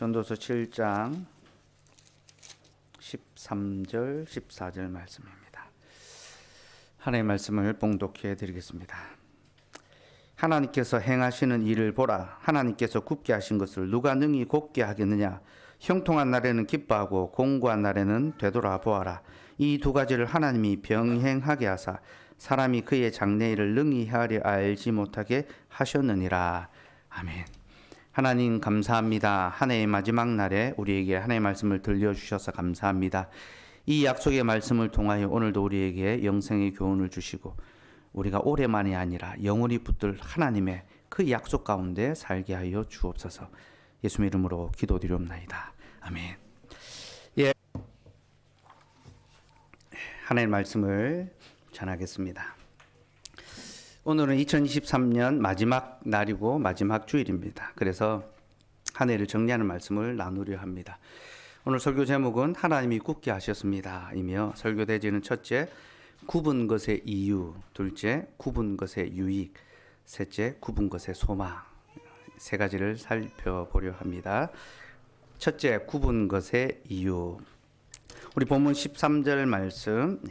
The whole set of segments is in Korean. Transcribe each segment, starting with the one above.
전도서 7장 13절 14절 말씀입니다. 하나님의 말씀을 봉독해 드리겠습니다. 하나님께서 행하시는 일을 보라. 하나님께서 굽게 하신 것을 누가 능히 곱게 하겠느냐. 형통한 날에는 기뻐하고 공고한 날에는 되돌아보아라. 이 두 가지를 하나님이 병행하게 하사 사람이 그의 장래일을 능히 헤아려 알지 못하게 하셨느니라. 아멘. 하나님 감사합니다. 한 해의 마지막 날에 우리에게 하나님의 말씀을 들려주셔서 감사합니다. 이 약속의 말씀을 통하여 오늘도 우리에게 영생의 교훈을 주시고 우리가 올해만이 아니라 영원히 붙들 하나님의 그 약속 가운데 살게 하여 주옵소서. 예수님 이름으로 기도드리옵나이다. 아멘. 예, 하나님의 말씀을 전하겠습니다. 오늘은 2023년 마지막 날이고 마지막 주일입니다. 그래서 한 해를 정리하는 말씀을 나누려 합니다. 오늘 설교 제목은 하나님이 굳게 하셨습니다 이며 설교 대지는 첫째, 굽은 것의 이유, 둘째, 굽은 것의 유익, 셋째, 굽은 것의 소망, 세 가지를 살펴보려 합니다. 첫째, 굽은 것의 이유. 우리 본문 13절 말씀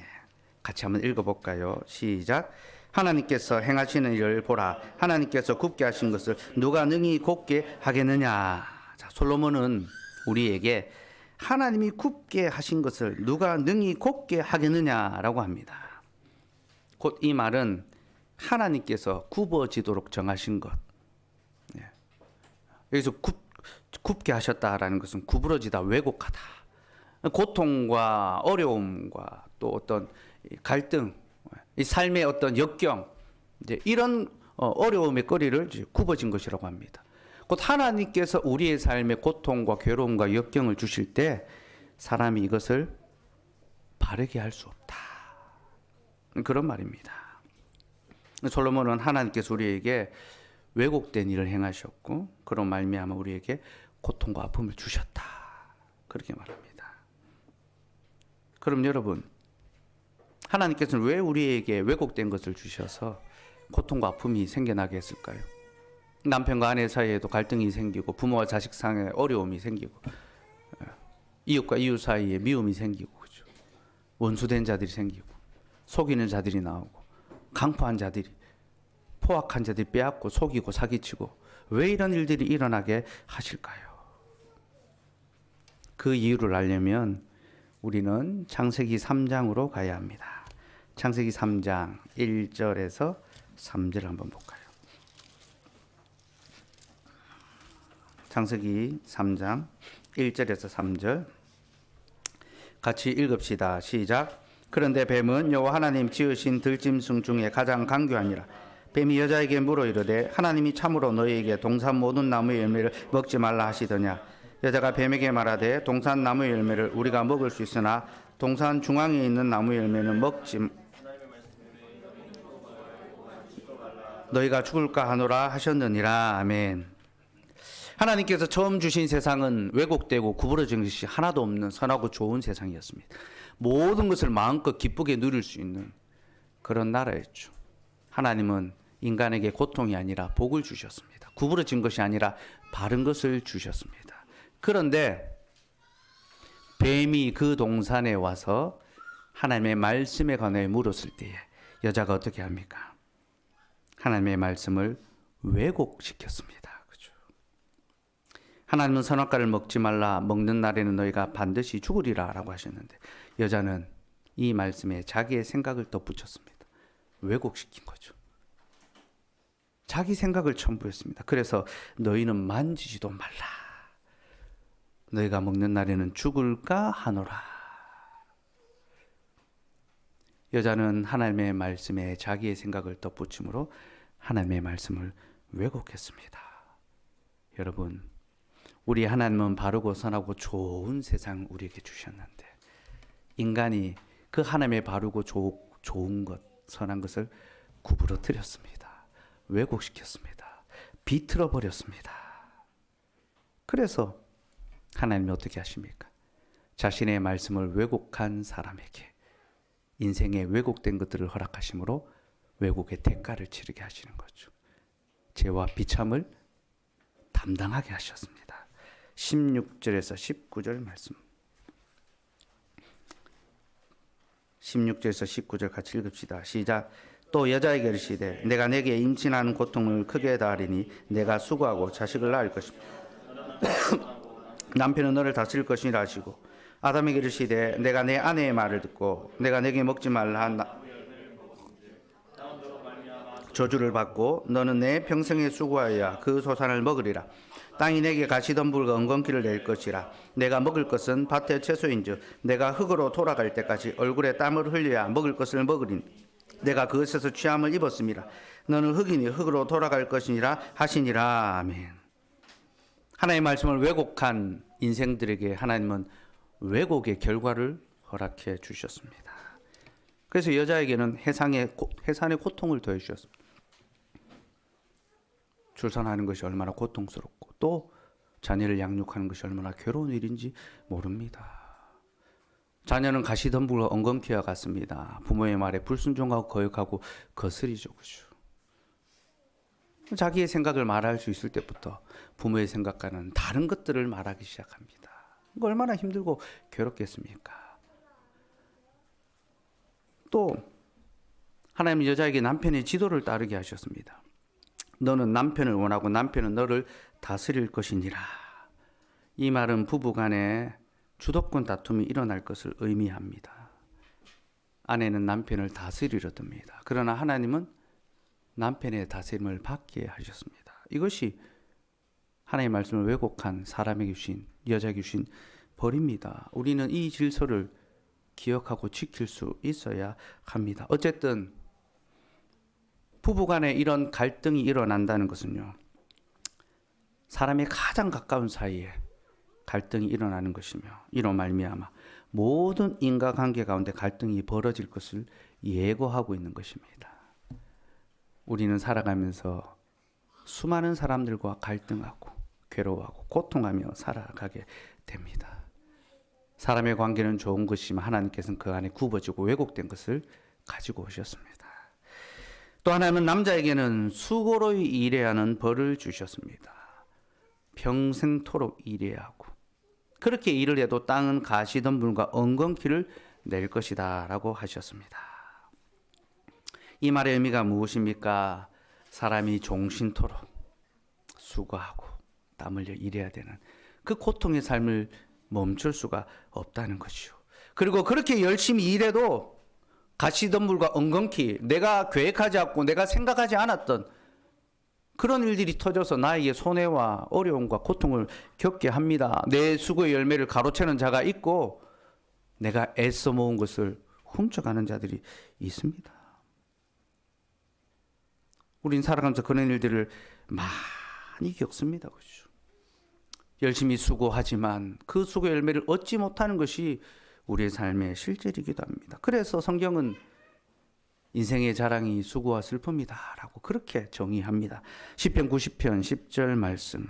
같이 한번 읽어볼까요? 시작. 하나님께서 행하시는 일을 보라. 하나님께서 굽게 하신 것을 누가 능히 곱게 하겠느냐. 자, 솔로몬은 우리에게 하나님이 굽게 하신 것을 누가 능히 곱게 하겠느냐라고 합니다. 곧 이 말은 하나님께서 굽어지도록 정하신 것. 여기서 굽게 하셨다라는 것은 구부러지다, 왜곡하다. 고통과 어려움과 또 어떤 갈등, 이 삶의 어떤 역경, 이제 이런 어려움의 거리를 굽어진 것이라고 합니다. 곧 하나님께서 우리의 삶의 고통과 괴로움과 역경을 주실 때 사람이 이것을 바르게 할 수 없다. 그런 말입니다. 솔로몬은 하나님께서 우리에게 왜곡된 일을 행하셨고 그런 말미암아 우리에게 고통과 아픔을 주셨다. 그렇게 말합니다. 그럼 여러분, 하나님께서는 왜 우리에게 왜곡된 것을 주셔서 고통과 아픔이 생겨나게 했을까요? 남편과 아내 사이에도 갈등이 생기고 부모와 자식 사이에 어려움이 생기고 이웃과 이웃 사이에 미움이 생기고 그죠? 원수된 자들이 생기고 속이는 자들이 나오고 강포한 자들이 포악한 자들이 빼앗고 속이고 사기치고 왜 이런 일들이 일어나게 하실까요? 그 이유를 알려면 우리는 창세기 3장으로 가야 합니다. 창세기 3장 1절에서 3절 한번 볼까요? 창세기 3장 1절에서 3절 같이 읽읍시다. 시작. 그런데 뱀은 여호와 하나님 지으신 들짐승 중에 가장 강교하니라. 뱀이 여자에게 물어 이르되 하나님이 참으로 너희에게 동산 모든 나무의 열매를 먹지 말라 하시더냐. 여자가 뱀에게 말하되 동산 나무의 열매를 우리가 먹을 수 있으나 동산 중앙에 있는 나무의 열매는 먹지 너희가 죽을까 하노라 하셨느니라. 아멘. 하나님께서 처음 주신 세상은 왜곡되고 구부러진 것이 하나도 없는 선하고 좋은 세상이었습니다. 모든 것을 마음껏 기쁘게 누릴 수 있는 그런 나라였죠. 하나님은 인간에게 고통이 아니라 복을 주셨습니다. 구부러진 것이 아니라 바른 것을 주셨습니다. 그런데 뱀이 그 동산에 와서 하나님의 말씀에 관해 물었을 때에 여자가 어떻게 합니까? 하나님의 말씀을 왜곡시켰습니다. 그죠? 하나님은 선악과를 먹지 말라. 먹는 날에는 너희가 반드시 죽으리라 라고 하셨는데 여자는 이 말씀에 자기의 생각을 덧붙였습니다. 왜곡시킨 거죠. 자기 생각을 첨부했습니다. 그래서 너희는 만지지도 말라. 너희가 먹는 날에는 죽을까 하노라. 여자는 하나님의 말씀에 자기의 생각을 덧붙임으로 하나님의 말씀을 왜곡했습니다. 여러분, 우리 하나님은 바르고 선하고 좋은 세상 우리에게 주셨는데 인간이 그 하나님의 바르고 좋은 것, 선한 것을 구부러뜨렸습니다. 왜곡시켰습니다. 비틀어 버렸습니다. 그래서 하나님이 어떻게 하십니까? 자신의 말씀을 왜곡한 사람에게 인생의 왜곡된 것들을 허락하심으로 왜곡의 대가를 치르게 하시는 거죠. 죄와 비참을 담당하게 하셨습니다. 16절에서 19절 말씀. 16절에서 19절 같이 읽읍시다. 시작. 또 여자에게 이르시되 내가 내게 임신하는 고통을 크게 다하리니 내가 수고하고 자식을 낳을 것이며 남편은 너를 다스릴 것이라 하시고 아담에게 이르시되 내가 내 아내의 말을 듣고 내가 내게 먹지 말라 한 저주를 받고 너는 내 평생에 수고하여야 그 소산을 먹으리라. 땅이 내게 가시덤불과 엉겅퀴를 낼 것이라. 내가 먹을 것은 밭의 채소인즉 내가 흙으로 돌아갈 때까지 얼굴에 땀을 흘려야 먹을 것을 먹으리니 내가 그것에서 취함을 입었음이라. 너는 흙이니 흙으로 돌아갈 것이니라 하시니라. 아멘. 하나님의 말씀을 왜곡한 인생들에게 하나님은 왜곡의 결과를 허락해 주셨습니다. 그래서 여자에게는 해산의 고통을 더해 주셨습니다. 출산하는 것이 얼마나 고통스럽고 또 자녀를 양육하는 것이 얼마나 괴로운 일인지 모릅니다. 자녀는 가시덤불과 엉겅퀴와 같습니다. 부모의 말에 불순종하고 거역하고 거스리죠. 그죠? 자기의 생각을 말할 수 있을 때부터 부모의 생각과는 다른 것들을 말하기 시작합니다. 이거 얼마나 힘들고 괴롭겠습니까? 또 하나님은 여자에게 남편의 지도를 따르게 하셨습니다. 너는 남편을 원하고 남편은 너를 다스릴 것이니라. 이 말은 부부간에 주도권 다툼이 일어날 것을 의미합니다. 아내는 남편을 다스리려 듭니다. 그러나 하나님은 남편의 다스림을 받게 하셨습니다. 이것이 하나님의 말씀을 왜곡한 사람에게 주신, 여자에게 주신 벌입니다. 우리는 이 질서를 기억하고 지킬 수 있어야 합니다. 어쨌든 부부간에 이런 갈등이 일어난다는 것은요, 사람의 가장 가까운 사이에 갈등이 일어나는 것이며 이로 말미암아 모든 인과관계 가운데 갈등이 벌어질 것을 예고하고 있는 것입니다. 우리는 살아가면서 수많은 사람들과 갈등하고 괴로워하고 고통하며 살아가게 됩니다. 사람의 관계는 좋은 것이지만 하나님께서는 그 안에 굽어지고 왜곡된 것을 가지고 오셨습니다. 또 하나님은 남자에게는 수고로 일해야 하는 벌을 주셨습니다. 평생토록 일해야 하고 그렇게 일을 해도 땅은 가시덤불과 엉겅퀴를 낼 것이다 라고 하셨습니다. 이 말의 의미가 무엇입니까? 사람이 종신토록 수고하고 땀 흘려 일해야 되는 그 고통의 삶을 멈출 수가 없다는 것이요. 그리고 그렇게 열심히 일해도 가시덤불과 엉겅퀴, 내가 계획하지 않고 내가 생각하지 않았던 그런 일들이 터져서 나에게 손해와 어려움과 고통을 겪게 합니다. 내 수고의 열매를 가로채는 자가 있고 내가 애써 모은 것을 훔쳐가는 자들이 있습니다. 우린 살아가면서 그런 일들을 많이 겪습니다. 그렇죠? 열심히 수고하지만 그 수고의 열매를 얻지 못하는 것이 우리의 삶의 실질이기도 합니다. 그래서 성경은 인생의 자랑이 수고와 슬픔이다 라고 그렇게 정의합니다. 시편 90편 10절 말씀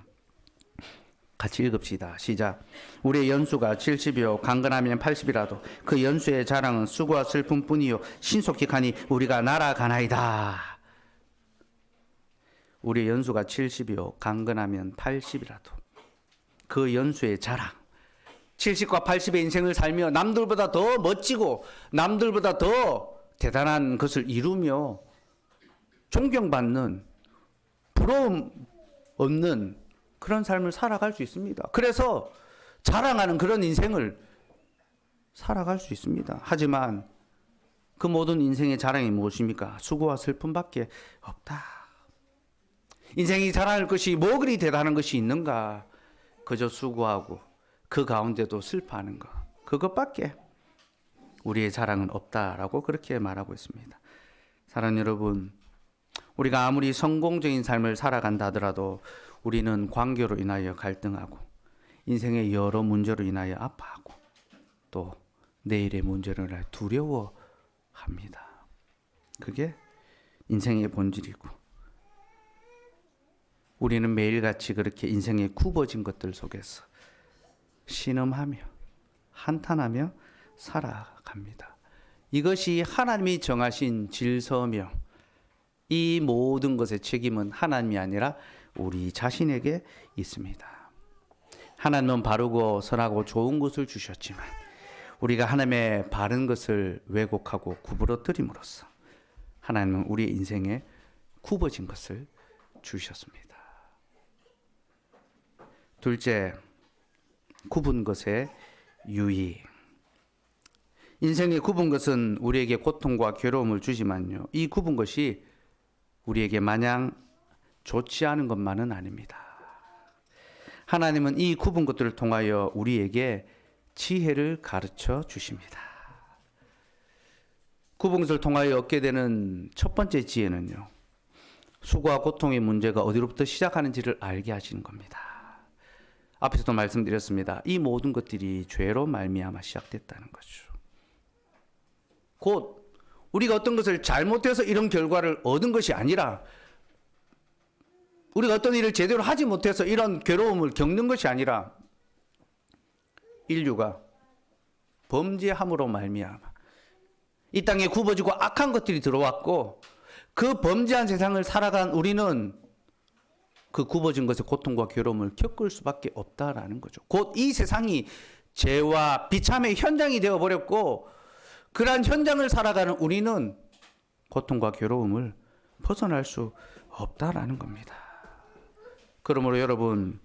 같이 읽읍시다. 시작. 우리의 연수가 70이요 강건하면 80이라도 그 연수의 자랑은 수고와 슬픔뿐이요 신속히 가니 우리가 날아가나이다. 우리의 연수가 70이요 강건하면 80이라도 그 연수의 자랑 70과 80의 인생을 살며 남들보다 더 멋지고 남들보다 더 대단한 것을 이루며 존경받는 부러움 없는 그런 삶을 살아갈 수 있습니다. 그래서 자랑하는 그런 인생을 살아갈 수 있습니다. 하지만 그 모든 인생의 자랑이 무엇입니까? 수고와 슬픔밖에 없다. 인생이 자랑할 것이 뭐 그리 대단한 것이 있는가? 그저 수고하고 그 가운데도 슬퍼하는 것, 그것밖에 우리의 자랑은 없다라고 그렇게 말하고 있습니다. 사랑하는 여러분, 우리가 아무리 성공적인 삶을 살아간다 하더라도 우리는 관계로 인하여 갈등하고 인생의 여러 문제로 인하여 아파하고 또 내일의 문제로 인하여 두려워합니다. 그게 인생의 본질이고 우리는 매일같이 그렇게 인생의 굽어진 것들 속에서 신음하며 한탄하며 살아갑니다. 이것이 하나님이 정하신 질서며 이 모든 것의 책임은 하나님이 아니라 우리 자신에게 있습니다. 하나님은 바르고 선하고 좋은 것을 주셨지만 우리가 하나님의 바른 것을 왜곡하고 구부러뜨림으로써 하나님은 우리의 인생에 굽어진 것을 주셨습니다. 둘째, 굽은 것의 유의. 인생에 굽은 것은 우리에게 고통과 괴로움을 주지만요, 이 굽은 것이 우리에게 마냥 좋지 않은 것만은 아닙니다. 하나님은 이 굽은 것들을 통하여 우리에게 지혜를 가르쳐 주십니다. 굽은 것을 통하여 얻게 되는 첫 번째 지혜는요, 수고와 고통의 문제가 어디로부터 시작하는지를 알게 하시는 겁니다. 앞에서도 말씀드렸습니다. 이 모든 것들이 죄로 말미암아 시작됐다는 거죠. 곧 우리가 어떤 것을 잘못해서 이런 결과를 얻은 것이 아니라, 우리가 어떤 일을 제대로 하지 못해서 이런 괴로움을 겪는 것이 아니라, 인류가 범죄함으로 말미암아 이 땅에 굽어지고 악한 것들이 들어왔고, 그 범죄한 세상을 살아간 우리는 그 굽어진 것의 고통과 괴로움을 겪을 수밖에 없다라는 거죠. 곧 이 세상이 죄와 비참의 현장이 되어버렸고, 그러한 현장을 살아가는 우리는 고통과 괴로움을 벗어날 수 없다라는 겁니다. 그러므로 여러분,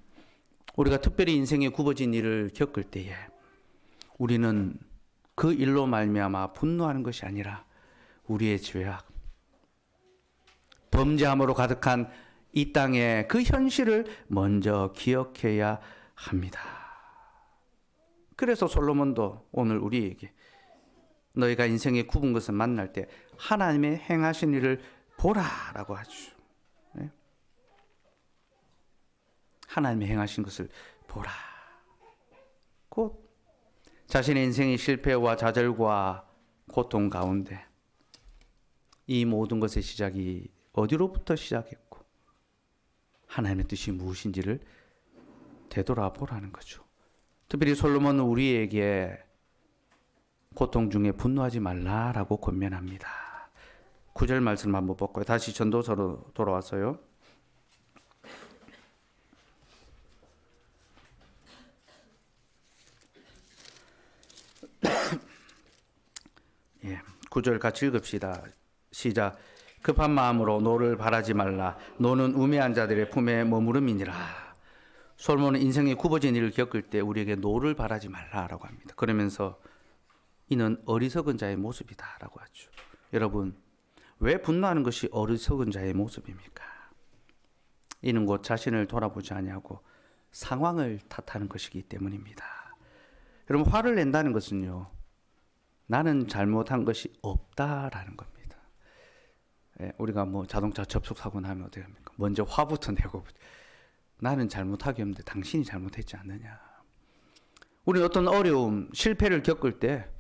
우리가 특별히 인생에 굽어진 일을 겪을 때에 우리는 그 일로 말미암아 분노하는 것이 아니라 우리의 죄악, 범죄함으로 가득한 이 땅의 그 현실을 먼저 기억해야 합니다. 그래서 솔로몬도 오늘 우리에게 너희가 인생에 굽은 것을 만날 때 하나님의 행하신 일을 보라라고 하죠. 네? 하나님의 행하신 것을 보라. 곧 자신의 인생의 실패와 좌절과 고통 가운데 이 모든 것의 시작이 어디로부터 시작했고 하나님의 뜻이 무엇인지를 되돌아보라는 거죠. 특별히 솔로몬은 우리에게 고통 중에 분노하지 말라라고 권면합니다. 9절 말씀 한번 볼까요? 다시 전도서로 돌아왔어요. 예, 9절 같이 읽읍시다. 시작. 급한 마음으로 노를 바라지 말라. 노는 우매한 자들의 품에 머무름이니라. 솔로몬은 인생의 굽어진 일을 겪을 때 우리에게 노를 바라지 말라라고 합니다. 그러면서 이는 어리석은 자의 모습이다라고 하죠. 여러분, 왜 분노하는 것이 어리석은 자의 모습입니까? 이는 곧 자신을 돌아보지 아니하고 상황을 탓하는 것이기 때문입니다. 여러분, 화를 낸다는 것은요, 나는 잘못한 것이 없다라는 겁니다. 예, 우리가 뭐 자동차 접촉 사고 나면 어떻게 합니까? 먼저 화부터 내고, 나는 잘못하기 없는데 당신이 잘못했지 않느냐. 우리는 어떤 어려움, 실패를 겪을 때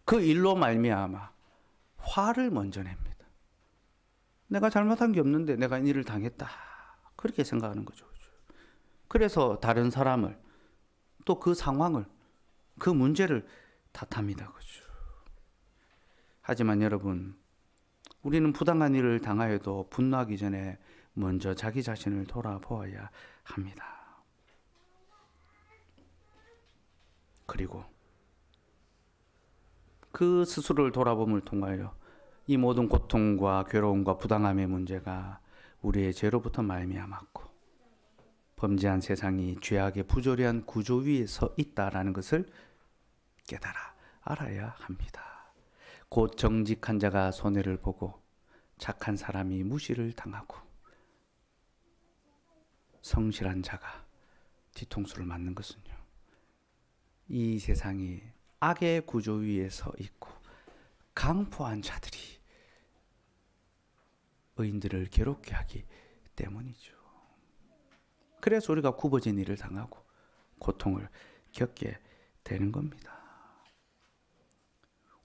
그 일로 말미암아 화를 먼저 냅니다. 내가 잘못한 게 없는데 내가 이 일을 당했다, 그렇게 생각하는 거죠. 그래서 다른 사람을, 또 그 상황을, 그 문제를 탓합니다. 그죠? 하지만 여러분, 우리는 부당한 일을 당하여도 분노하기 전에 먼저 자기 자신을 돌아보아야 합니다. 그리고 그 스스로를 돌아봄을 통하여 이 모든 고통과 괴로움과 부당함의 문제가 우리의 죄로부터 말미암았고 범죄한 세상이 죄악의 부조리한 구조 위에 서 있다라는 것을 깨달아 알아야 합니다. 곧 정직한 자가 손해를 보고 착한 사람이 무시를 당하고 성실한 자가 뒤통수를 맞는 것은요, 이 세상이 악의 구조 위에 서 있고 강포한 자들이 의인들을 괴롭게 하기 때문이죠. 그래서 우리가 굽어진 일을 당하고 고통을 겪게 되는 겁니다.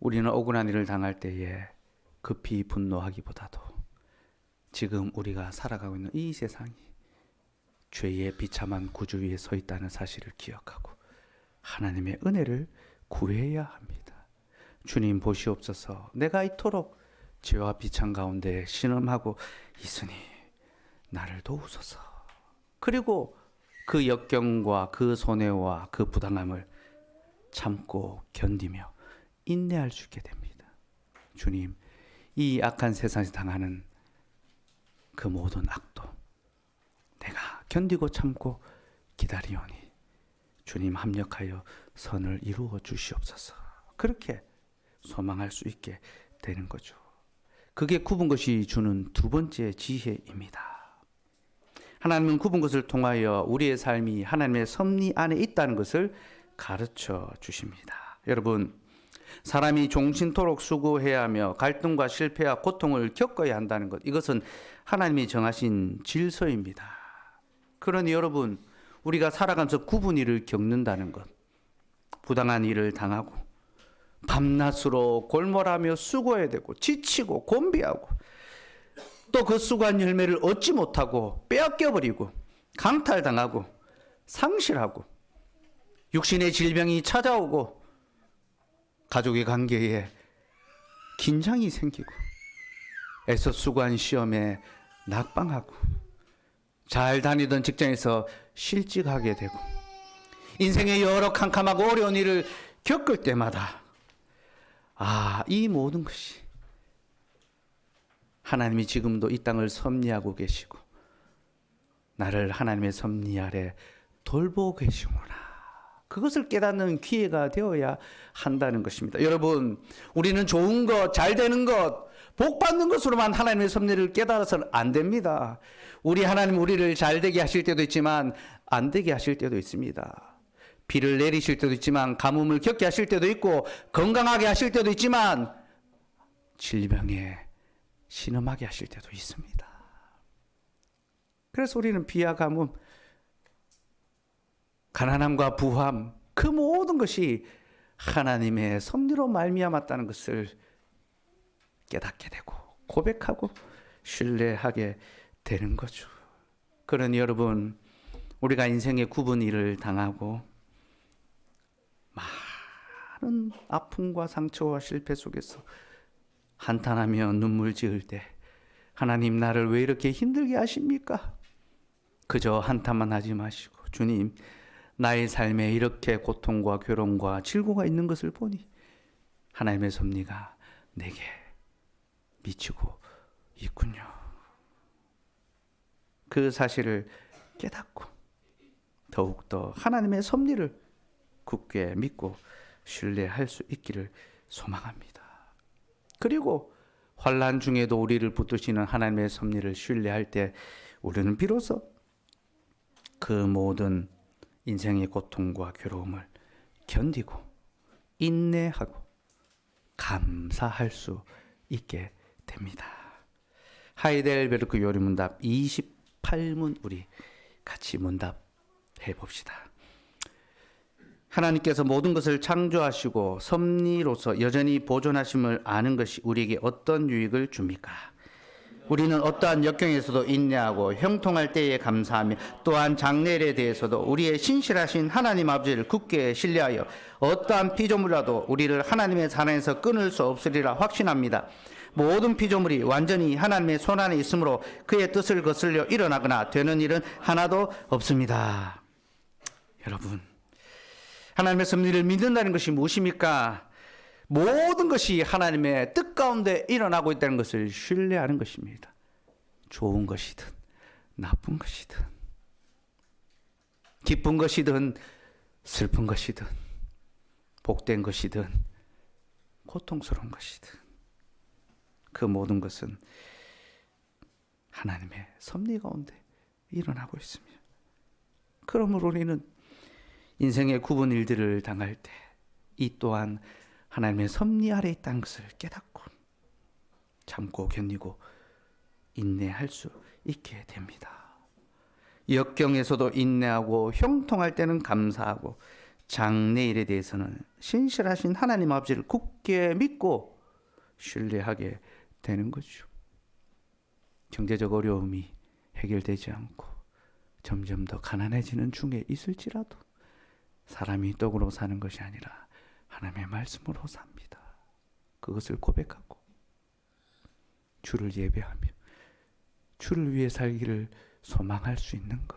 우리는 억울한 일을 당할 때에 급히 분노하기보다도 지금 우리가 살아가고 있는 이 세상이 죄의 비참한 구조 위에 서 있다는 사실을 기억하고 하나님의 은혜를 구해야 합니다. 주님 보시옵소서, 내가 이토록 죄와 비참 가운데 신음하고 있으니 나를 도우소서. 그리고 그 역경과 그 손해와 그 부당함을 참고 견디며 인내할 수 있게 됩니다. 주님, 이 악한 세상에서 당하는 그 모든 악도 내가 견디고 참고 기다리오니 주님 합력하여 선을 이루어 주시옵소서. 그렇게 소망할 수 있게 되는 거죠. 그게 굽은 것이 주는 두 번째 지혜입니다. 하나님은 굽은 것을 통하여 우리의 삶이 하나님의 섭리 안에 있다는 것을 가르쳐 주십니다. 여러분, 사람이 종신토록 수고해야 하며 갈등과 실패와 고통을 겪어야 한다는 것, 이것은 하나님이 정하신 질서입니다. 그러니 여러분, 우리가 살아가면서 굽은 일을 겪는다는 것, 부당한 일을 당하고 밤낮으로 골몰하며 수고해야 되고 지치고 곤비하고 또 그 수고한 열매를 얻지 못하고 빼앗겨버리고 강탈당하고 상실하고 육신의 질병이 찾아오고 가족의 관계에 긴장이 생기고 애써 수고한 시험에 낙방하고 잘 다니던 직장에서 실직하게 되고 인생의 여러 캄캄하고 어려운 일을 겪을 때마다 이 모든 것이 하나님이 지금도 이 땅을 섭리하고 계시고 나를 하나님의 섭리 아래 돌보고 계시구나. 그것을 깨닫는 기회가 되어야 한다는 것입니다. 여러분, 우리는 좋은 것, 잘 되는 것, 복 받는 것으로만 하나님의 섭리를 깨달아서는 안 됩니다. 우리 하나님 우리를 잘 되게 하실 때도 있지만 안 되게 하실 때도 있습니다. 비를 내리실 때도 있지만 가뭄을 겪게 하실 때도 있고 건강하게 하실 때도 있지만 질병에 신음하게 하실 때도 있습니다. 그래서 우리는 비와 가뭄, 가난함과 부함, 그 모든 것이 하나님의 섭리로 말미암았다는 것을 깨닫게 되고 고백하고 신뢰하게 되는 거죠. 그러니 여러분, 우리가 인생의 굽은 일을 당하고 많은 아픔과 상처와 실패 속에서 한탄하며 눈물 지을 때 하나님 나를 왜 이렇게 힘들게 하십니까? 그저 한탄만 하지 마시고 주님 나의 삶에 이렇게 고통과 괴로움과 질고가 있는 것을 보니 하나님의 섭리가 내게 미치고 있군요. 그 사실을 깨닫고 더욱더 하나님의 섭리를 굳게 믿고 신뢰할 수 있기를 소망합니다. 그리고 환난 중에도 우리를 붙드시는 하나님의 섭리를 신뢰할 때 우리는 비로소 그 모든 인생의 고통과 괴로움을 견디고 인내하고 감사할 수 있게 됩니다. 하이델베르크 요리문답 28문 우리 같이 문답해 봅시다. 하나님께서 모든 것을 창조하시고 섭리로서 여전히 보존하심을 아는 것이 우리에게 어떤 유익을 줍니까? 우리는 어떠한 역경에서도 인내하고 형통할 때에 감사하며 또한 장래일에 대해서도 우리의 신실하신 하나님 아버지를 굳게 신뢰하여 어떠한 피조물이라도 우리를 하나님의 사랑에서 끊을 수 없으리라 확신합니다. 모든 피조물이 완전히 하나님의 손안에 있으므로 그의 뜻을 거슬려 일어나거나 되는 일은 하나도 없습니다. 여러분, 하나님의 섭리를 믿는다는 것이 무엇입니까? 모든 것이 하나님의 뜻 가운데 일어나고 있다는 것을 신뢰하는 것입니다. 좋은 것이든 나쁜 것이든 기쁜 것이든 슬픈 것이든 복된 것이든 고통스러운 것이든 그 모든 것은 하나님의 섭리 가운데 일어나고 있습니다. 그러므로 우리는 인생의 굽은 일들을 당할 때 이 또한 하나님의 섭리 아래 있다는 것을 깨닫고 참고 견디고 인내할 수 있게 됩니다. 역경에서도 인내하고 형통할 때는 감사하고 장래일에 대해서는 신실하신 하나님 아버지를 굳게 믿고 신뢰하게 되는 거죠. 경제적 어려움이 해결되지 않고 점점 더 가난해지는 중에 있을지라도 사람이 떡으로 사는 것이 아니라 하나님의 말씀으로 삽니다. 그것을 고백하고 주를 예배하며 주를 위해 살기를 소망할 수 있는 것,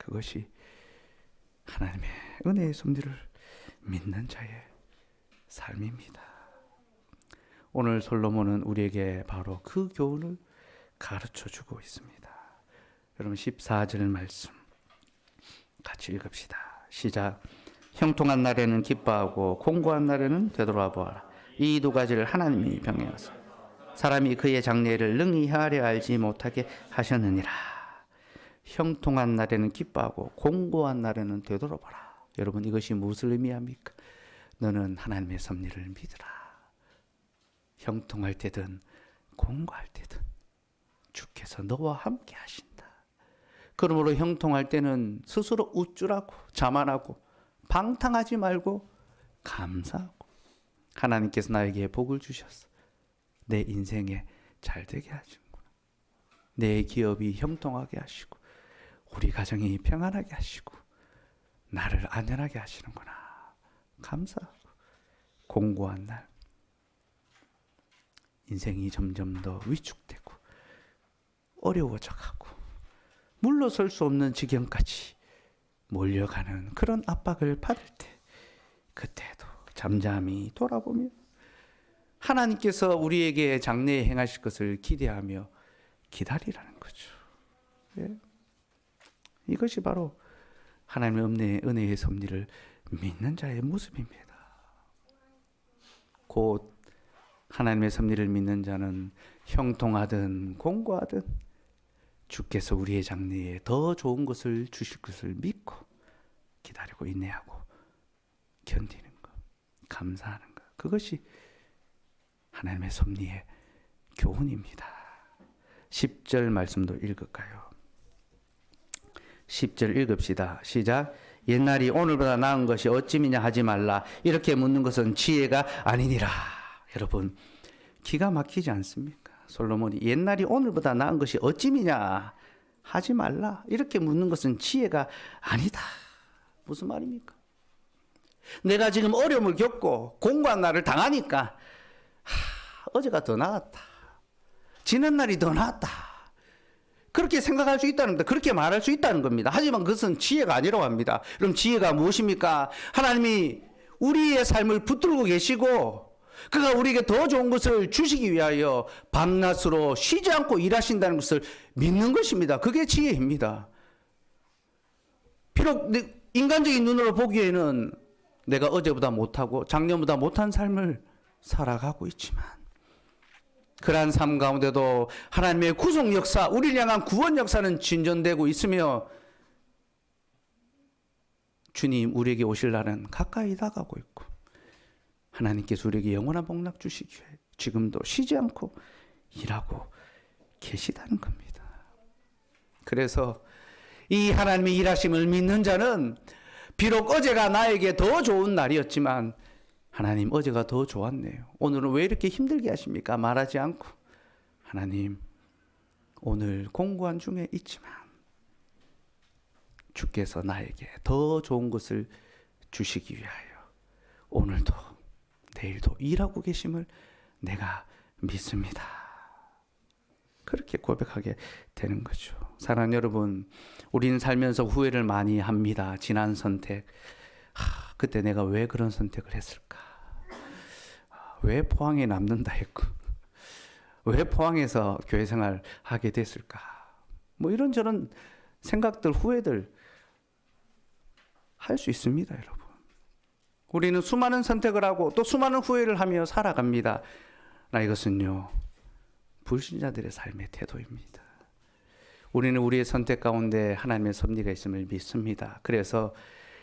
그것이 하나님의 은혜의 섭리를 믿는 자의 삶입니다. 오늘 솔로몬은 우리에게 바로 그 교훈을 가르쳐주고 있습니다. 여러분 14절 말씀 같이 읽읍시다. 시작. 형통한 날에는 기뻐하고 공고한 날에는 되돌아보아라. 이 두 가지를 하나님이 병행하사 사람이 그의 장래를 능히 헤아려 알지 못하게 하셨느니라. 형통한 날에는 기뻐하고 공고한 날에는 되돌아보라. 여러분 이것이 무엇을 의미합니까? 너는 하나님의 섭리를 믿으라. 형통할 때든 공고할 때든 주께서 너와 함께 하신다. 그러므로 형통할 때는 스스로 우쭐하고 자만하고 방탕하지 말고 감사하고 하나님께서 나에게 복을 주셨어. 내 인생에 잘되게 하시는구나. 내 기업이 형통하게 하시고 우리 가정이 평안하게 하시고 나를 안전하게 하시는구나. 감사하고 공고한 날 인생이 점점 더 위축되고 어려워져가고 물러설 수 없는 지경까지 몰려가는 그런 압박을 받을 때 그때도 잠잠히 돌아보며 하나님께서 우리에게 장래에 행하실 것을 기대하며 기다리라는 거죠. 예. 이것이 바로 하나님의 은혜의 섭리를 믿는 자의 모습입니다. 곧 하나님의 섭리를 믿는 자는 형통하든 공고하든 주께서 우리의 장래에 더 좋은 것을 주실 것을 믿고 기다리고 인내하고 견디는 것, 감사하는 것. 그것이 하나님의 섭리의 교훈입니다. 10절 말씀도 읽을까요? 10절 읽읍시다. 시작. 옛날이 오늘보다 나은 것이 어찌미냐 하지 말라. 이렇게 묻는 것은 지혜가 아니니라. 여러분 기가 막히지 않습니까? 솔로몬이 옛날이 오늘보다 나은 것이 어찌미냐 하지 말라. 이렇게 묻는 것은 지혜가 아니다. 무슨 말입니까? 내가 지금 어려움을 겪고 공고한 날을 당하니까 어제가 더 나았다. 지난 날이 더 나았다. 그렇게 생각할 수 있다는 겁니다. 그렇게 말할 수 있다는 겁니다. 하지만 그것은 지혜가 아니라고 합니다. 그럼 지혜가 무엇입니까? 하나님이 우리의 삶을 붙들고 계시고 그가 우리에게 더 좋은 것을 주시기 위하여 밤낮으로 쉬지 않고 일하신다는 것을 믿는 것입니다. 그게 지혜입니다. 비록 인간적인 눈으로 보기에는 내가 어제보다 못하고 작년보다 못한 삶을 살아가고 있지만 그러한 삶 가운데도 하나님의 구속 역사, 우리를 향한 구원 역사는 진전되고 있으며 주님 우리에게 오실 날은 가까이 다가오고 있고 하나님께서 우리에게 영원한 복락 주시기 위해 지금도 쉬지 않고 일하고 계시다는 겁니다. 그래서 이 하나님의 일하심을 믿는 자는 비록 어제가 나에게 더 좋은 날이었지만 하나님 어제가 더 좋았네요. 오늘은 왜 이렇게 힘들게 하십니까? 말하지 않고 하나님 오늘 공고한 중에 있지만 주께서 나에게 더 좋은 것을 주시기 위하여 오늘도 내일도 일하고 계심을 내가 믿습니다. 그렇게 고백하게 되는 거죠. 사랑하는 여러분, 우리는 살면서 후회를 많이 합니다. 지난 선택. 그때 내가 왜 그런 선택을 했을까? 왜 포항에 남는다 했고 왜 포항에서 교회 생활 하게 됐을까? 뭐 이런저런 생각들, 후회들 할 수 있습니다, 여러분. 우리는 수많은 선택을 하고 또 수많은 후회를 하며 살아갑니다. 나 이것은요, 불신자들의 삶의 태도입니다. 우리는 우리의 선택 가운데 하나님의 섭리가 있음을 믿습니다. 그래서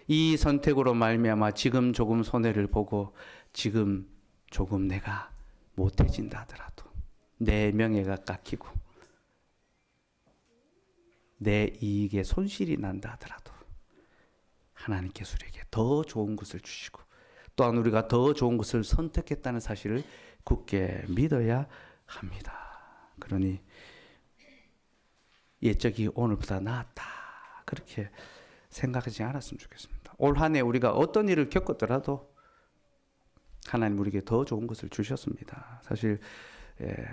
이 선택으로 말미암아 지금 조금 손해를 보고 지금 조금 내가 못해진다 하더라도 내 명예가 깎이고 내 이익에 손실이 난다 하더라도 하나님께서 우리에게 더 좋은 것을 주시고 또한 우리가 더 좋은 것을 선택했다는 사실을 굳게 믿어야 합니다. 그러니 옛적이 오늘보다 나았다 그렇게 생각하지 않았으면 좋겠습니다. 올 한 해 우리가 어떤 일을 겪었더라도 하나님 우리에게 더 좋은 것을 주셨습니다. 사실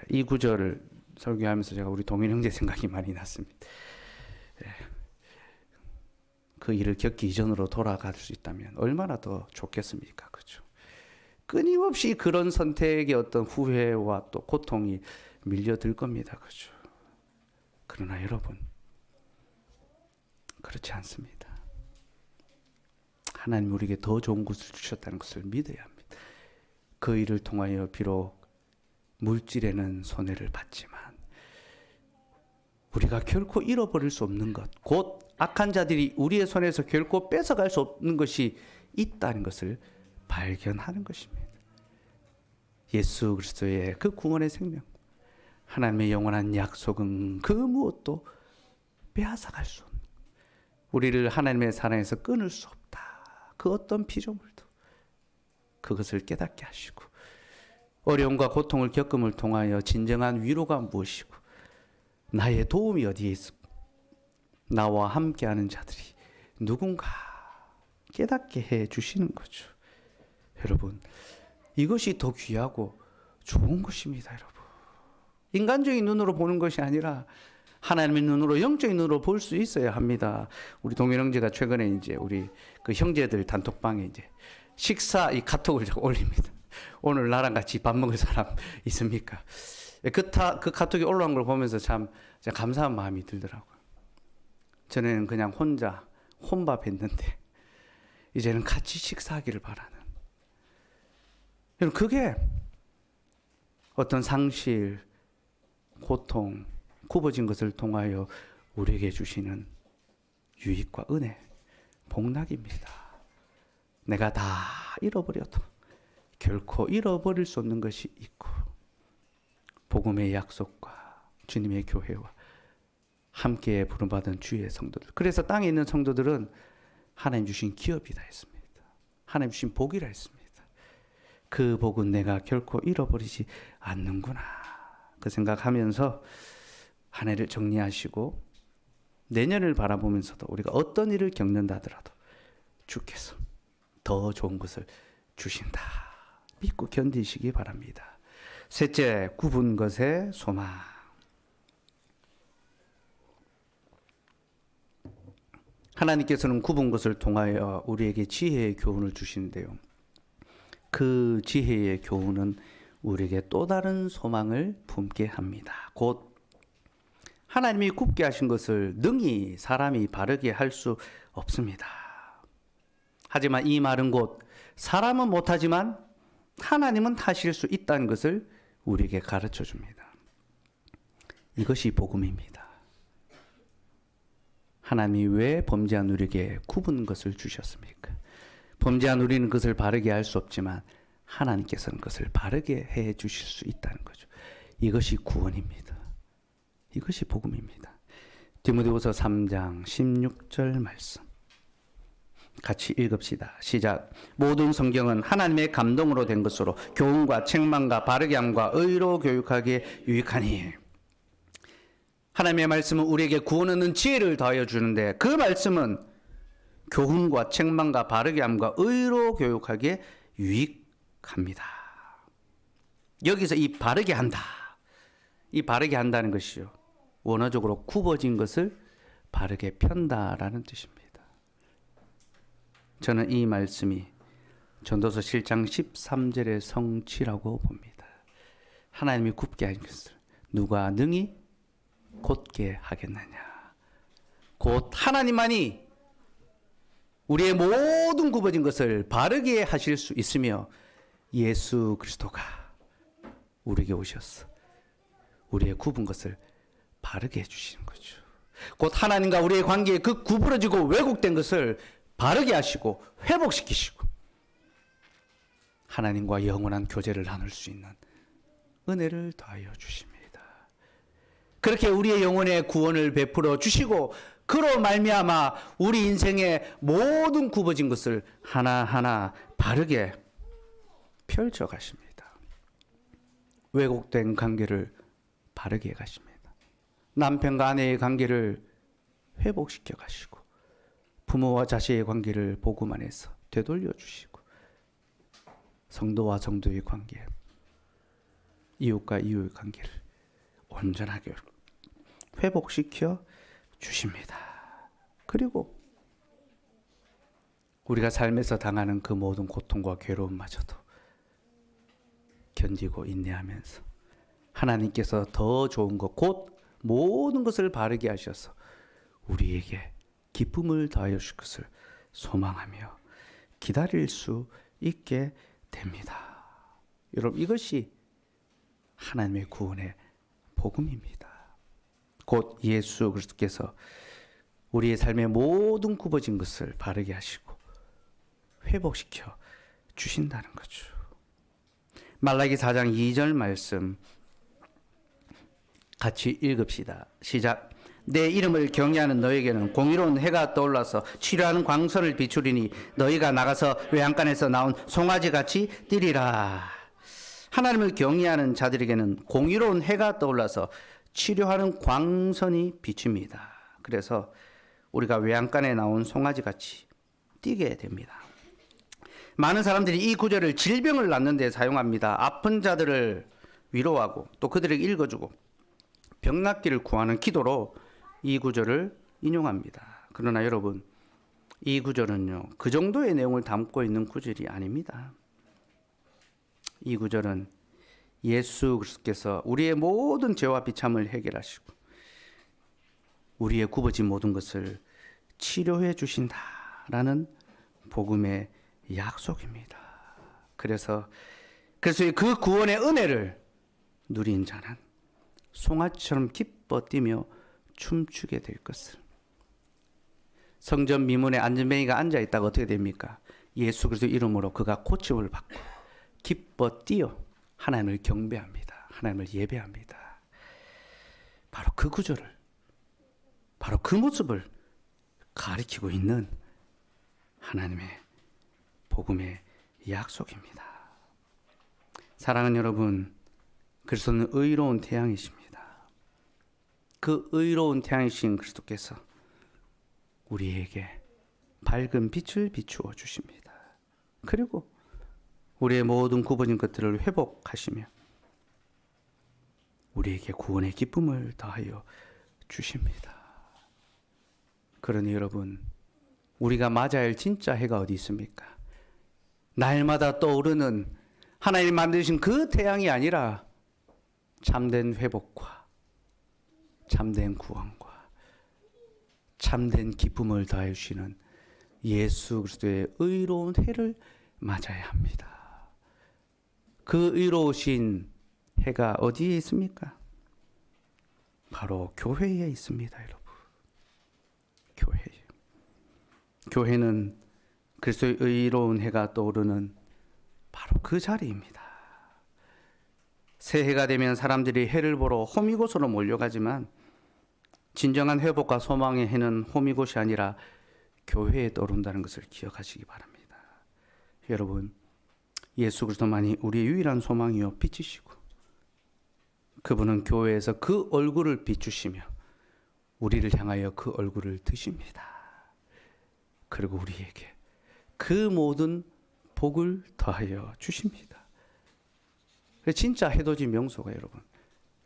이 구절을 설교하면서 제가 우리 동인 형제 생각이 많이 났습니다. 그 일을 겪기 이전으로 돌아갈 수 있다면 얼마나 더 좋겠습니까? 그렇죠? 끊임없이 그런 선택의 어떤 후회와 또 고통이 밀려들 겁니다. 그렇죠? 그러나 여러분, 그렇지 않습니다. 하나님 우리에게 더 좋은 것을 주셨다는 것을 믿어야 합니다. 그 일을 통하여 비록 물질에는 손해를 받지만 우리가 결코 잃어버릴 수 없는 것, 곧 악한 자들이 우리의 손에서 결코 뺏어갈 수 없는 것이 있다는 것을 발견하는 것입니다. 예수 그리스도의 그 구원의 생명, 하나님의 영원한 약속은 그 무엇도 빼앗아갈 수 없는, 우리를 하나님의 사랑에서 끊을 수 없다. 그 어떤 피조물도 그것을 깨닫게 하시고, 어려움과 고통을 겪음을 통하여 진정한 위로가 무엇이고 나의 도움이 어디에 있고 나와 함께하는 자들이 누군가 깨닫게 해 주시는 거죠. 여러분, 이것이 더 귀하고 좋은 것입니다. 여러분, 인간적인 눈으로 보는 것이 아니라 하나님의 눈으로, 영적인 눈으로 볼 수 있어야 합니다. 우리 동현 형제가 최근에 이제 우리 그 형제들 단톡방에 이제 식사 이 카톡을 올립니다. 오늘 나랑 같이 밥 먹을 사람 있습니까? 그 카톡이 올라온 걸 보면서 참 감사한 마음이 들더라고요. 전에는 그냥 혼자 혼밥했는데 이제는 같이 식사하기를 바라는. 여러분, 그게 어떤 상실, 고통, 굽어진 것을 통하여 우리에게 주시는 유익과 은혜, 복락입니다. 내가 다 잃어버려도 결코 잃어버릴 수 없는 것이 있고, 복음의 약속과 주님의 교회와 함께 부름받은 주의 성도들, 그래서 땅에 있는 성도들은 하나님 주신 기업이다 했습니다. 하나님 주신 복이라 했습니다. 그 복은 내가 결코 잃어버리지 않는구나, 그 생각하면서 한 해를 정리하시고 내년을 바라보면서도 우리가 어떤 일을 겪는다 하더라도 주께서 더 좋은 것을 주신다 믿고 견디시기 바랍니다. 셋째, 굽은 것의 소망. 하나님께서는 굽은 것을 통하여 우리에게 지혜의 교훈을 주시는데요, 그 지혜의 교훈은 우리에게 또 다른 소망을 품게 합니다. 곧 하나님이 굽게 하신 것을 능히 사람이 바르게 할 수 없습니다. 하지만 이 말은 곧 사람은 못하지만 하나님은 하실 수 있다는 것을 우리에게 가르쳐 줍니다. 이것이 복음입니다. 하나님이 왜 범죄한 우리에게 굽은 것을 주셨습니까? 범죄한 우리는 그것을 바르게 할 수 없지만 하나님께서는 그것을 바르게 해 주실 수 있다는 거죠. 이것이 구원입니다. 이것이 복음입니다. 디모데후서 3장 16절 말씀 같이 읽읍시다. 시작. 모든 성경은 하나님의 감동으로 된 것으로 교훈과 책망과 바르게 함과 의로 교육하기에 유익하니. 하나님의 말씀은 우리에게 구원 얻는 지혜를 더하여 주는데, 그 말씀은 교훈과 책망과 바르게 함과 의로 교육하기에 유익합니다. 여기서 이 바르게 한다, 이 바르게 한다는 것이요, 원어적으로 굽어진 것을 바르게 편다라는 뜻입니다. 저는 이 말씀이 전도서 7장 13절의 성취라고 봅니다. 하나님이 굽게 하신 것을 누가 능히 곧게 하겠느냐. 곧 하나님만이 우리의 모든 굽어진 것을 바르게 하실 수 있으며, 예수 그리스도가 우리에게 오셔서 우리의 굽은 것을 바르게 해주시는 거죠. 곧 하나님과 우리의 관계에 그 구부러지고 왜곡된 것을 바르게 하시고 회복시키시고 하나님과 영원한 교제를 나눌 수 있는 은혜를 더하여 주십니다. 그렇게 우리의 영혼의 구원을 베풀어 주시고, 그로 말미암아 우리 인생의 모든 굽어진 것을 하나하나 바르게 펼쳐 가십니다. 왜곡된 관계를 바르게 해 가십니다. 남편과 아내의 관계를 회복시켜 가시고, 부모와 자식의 관계를 복음 안에서 되돌려 주시고, 성도와 성도의 관계, 이웃과 이웃의 관계를 온전하게 회복시켜 주십니다. 그리고 우리가 삶에서 당하는 그 모든 고통과 괴로움마저도 견디고 인내하면서 하나님께서 더 좋은 것, 곧 모든 것을 바르게 하셔서 우리에게 기쁨을 더하여 주실 것을 소망하며 기다릴 수 있게 됩니다. 여러분, 이것이 하나님의 구원의 복음입니다. 곧 예수 그리스도께서 우리의 삶의 모든 굽어진 것을 바르게 하시고 회복시켜 주신다는 거죠. 말라기 4장 2절 말씀 같이 읽읍시다. 시작. 내 이름을 경외하는 너에게는 공의로운 해가 떠올라서 치료하는 광선을 비추리니 너희가 나가서 외양간에서 나온 송아지같이 뛰리라. 하나님을 경외하는 자들에게는 공의로운 해가 떠올라서 치료하는 광선이 비춥니다. 그래서 우리가 외양간에 나온 송아지같이 뛰게 됩니다. 많은 사람들이 이 구절을 질병을 낫는 데 사용합니다. 아픈 자들을 위로하고 또 그들에게 읽어주고 병 낫기를 구하는 기도로 이 구절을 인용합니다. 그러나 여러분, 이 구절은요, 그 정도의 내용을 담고 있는 구절이 아닙니다. 이 구절은 예수 그리스도께서 우리의 모든 죄와 비참을 해결하시고 우리의 굽어진 모든 것을 치료해 주신다라는 복음의 약속입니다. 그래서 그 구원의 은혜를 누린 자는 송아지처럼 기뻐 뛰며 춤추게 될 것을. 성전 미문에 안전뱅이가 앉아 있다가 어떻게 됩니까? 예수 그리스도 이름으로 그가 고침을 받고 기뻐 뛰어 하나님을 경배합니다. 하나님을 예배합니다. 바로 그 구절을, 바로 그 모습을 가리키고 있는 하나님의 복음의 약속입니다. 사랑하는 여러분, 그리스도는 의로운 태양이십니다. 그 의로운 태양이신 그리스도께서 우리에게 밝은 빛을 비추어 주십니다. 그리고 우리의 모든 굽어진 것들을 회복하시며 우리에게 구원의 기쁨을 더하여 주십니다. 그러니 여러분, 우리가 맞아야 할 진짜 해가 어디 있습니까? 날마다 떠오르는 하나님 만드신 그 태양이 아니라 참된 회복과 참된 구원과 참된 기쁨을 더하여 주시는 예수 그리스도의 의로운 해를 맞아야 합니다. 그 의로우신 해가 어디에 있습니까? 바로 교회에 있습니다, 여러분. 교회에. 교회는 그리스도의 의로운 해가 떠오르는 바로 그 자리입니다. 새해가 되면 사람들이 해를 보러 호미곶으로 몰려가지만 진정한 회복과 소망의 해는 호미곶이 아니라 교회에 떠오른다는 것을 기억하시기 바랍니다. 여러분, 예수 그리스도만이 우리의 유일한 소망이요 빛이시고 그분은 교회에서 그 얼굴을 비추시며 우리를 향하여 그 얼굴을 드십니다. 그리고 우리에게 그 모든 복을 더하여 주십니다. 진짜 해돋이 명소가 여러분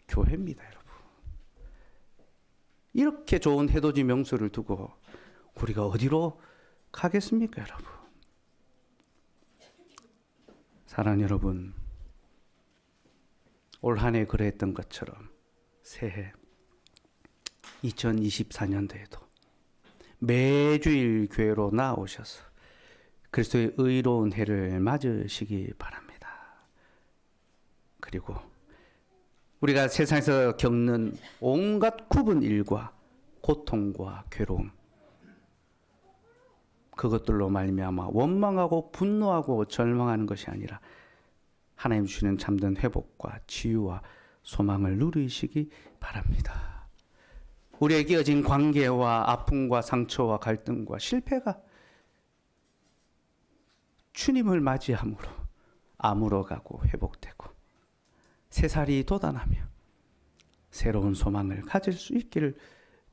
교회입니다. 여러분, 이렇게 좋은 해돋이 명소를 두고 우리가 어디로 가겠습니까? 여러분, 사랑하는 여러분, 올 한 해 그랬던 것처럼 새해 2024년도에도 매주일 교회로 나오셔서 그리스도의 의로운 해를 맞으시기 바랍니다. 그리고 우리가 세상에서 겪는 온갖 굽은 일과 고통과 괴로움, 그것들로 말미암아 원망하고 분노하고 절망하는 것이 아니라 하나님 주시는 참된 회복과 치유와 소망을 누리시기 바랍니다. 우리에게 이어진 관계와 아픔과 상처와 갈등과 실패가 주님을 맞이함으로 아물어가고 회복되고 새살이 돋아나며 새로운 소망을 가질 수 있기를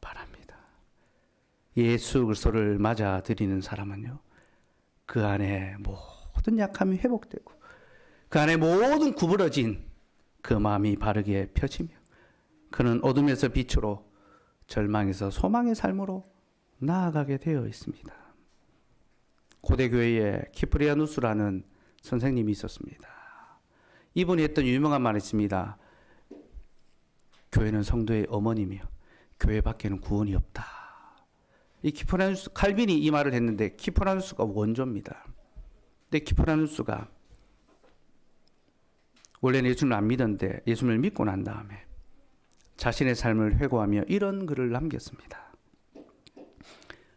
바랍니다. 예수 그리스도를 맞아들이는 사람은요, 그 안에 모든 약함이 회복되고 그 안에 모든 구부러진 그 마음이 바르게 펴지며 그는 어둠에서 빛으로 절망에서 소망의 삶으로 나아가게 되어 있습니다. 고대 교회에 키프리아누스라는 선생님이 있었습니다. 이분이 했던 유명한 말이 있습니다. 교회는 성도의 어머니며 교회 밖에는 구원이 없다. 이 키프라누스, 칼빈이 이 말을 했는데 키프라누스가 원조입니다. 근데 키프라누스가 원래는 예수님을 안 믿었는데 예수님을 믿고 난 다음에 자신의 삶을 회고하며 이런 글을 남겼습니다.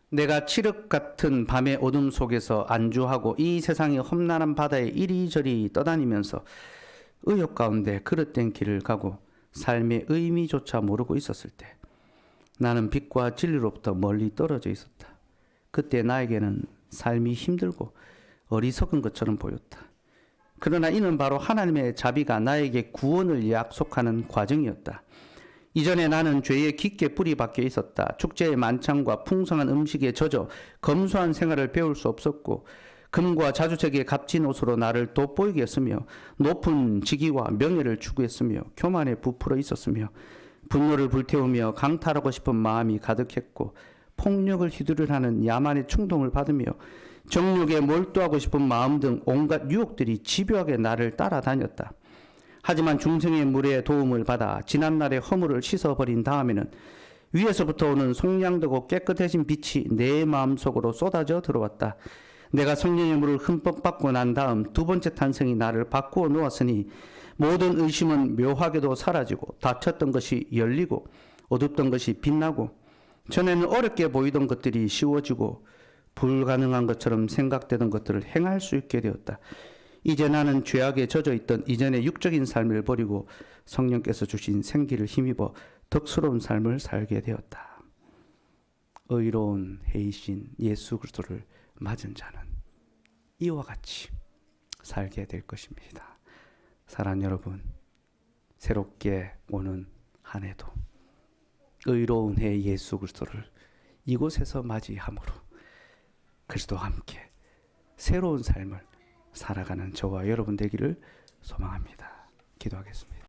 내가 칠흑 같은 밤의 어둠 속에서 안주하고 이 세상의 험난한 바다에 이리저리 떠다니면서 의욕 가운데 그릇된 길을 가고 삶의 의미조차 모르고 있었을 때 나는 빛과 진리로부터 멀리 떨어져 있었다. 그때 나에게는 삶이 힘들고 어리석은 것처럼 보였다. 그러나 이는 바로 하나님의 자비가 나에게 구원을 약속하는 과정이었다. 이전에 나는 죄에 깊게 뿌리 박혀 있었다. 축제의 만찬과 풍성한 음식에 젖어 검소한 생활을 배울 수 없었고 금과 자주색의 값진 옷으로 나를 돋보이게 했으며 높은 직위와 명예를 추구했으며 교만에 부풀어 있었으며 분노를 불태우며 강탈하고 싶은 마음이 가득했고 폭력을 휘두르라는 야만의 충동을 받으며 정욕에 몰두하고 싶은 마음 등 온갖 유혹들이 집요하게 나를 따라다녔다. 하지만 중생의 물의 도움을 받아 지난날의 허물을 씻어버린 다음에는 위에서부터 오는 송량되고 깨끗해진 빛이 내 마음속으로 쏟아져 들어왔다. 내가 성령의 물을 흠뻑 받고 난 다음 두 번째 탄생이 나를 바꾸어 놓았으니 모든 의심은 묘하게도 사라지고 닫혔던 것이 열리고 어둡던 것이 빛나고 전에는 어렵게 보이던 것들이 쉬워지고 불가능한 것처럼 생각되던 것들을 행할 수 있게 되었다. 이제 나는 죄악에 젖어 있던 이전의 육적인 삶을 버리고 성령께서 주신 생기를 힘입어 덕스러운 삶을 살게 되었다. 의로운 해이신 예수 그리스도를 맞은 자는 이와 같이 살게 될 것입니다. 사랑하는 여러분, 새롭게 오는 한 해도 의로운 해 예수 그리스도를 이곳에서 맞이함으로 그리스도와 함께 새로운 삶을 살아가는 저와 여러분 되기를 소망합니다. 기도하겠습니다.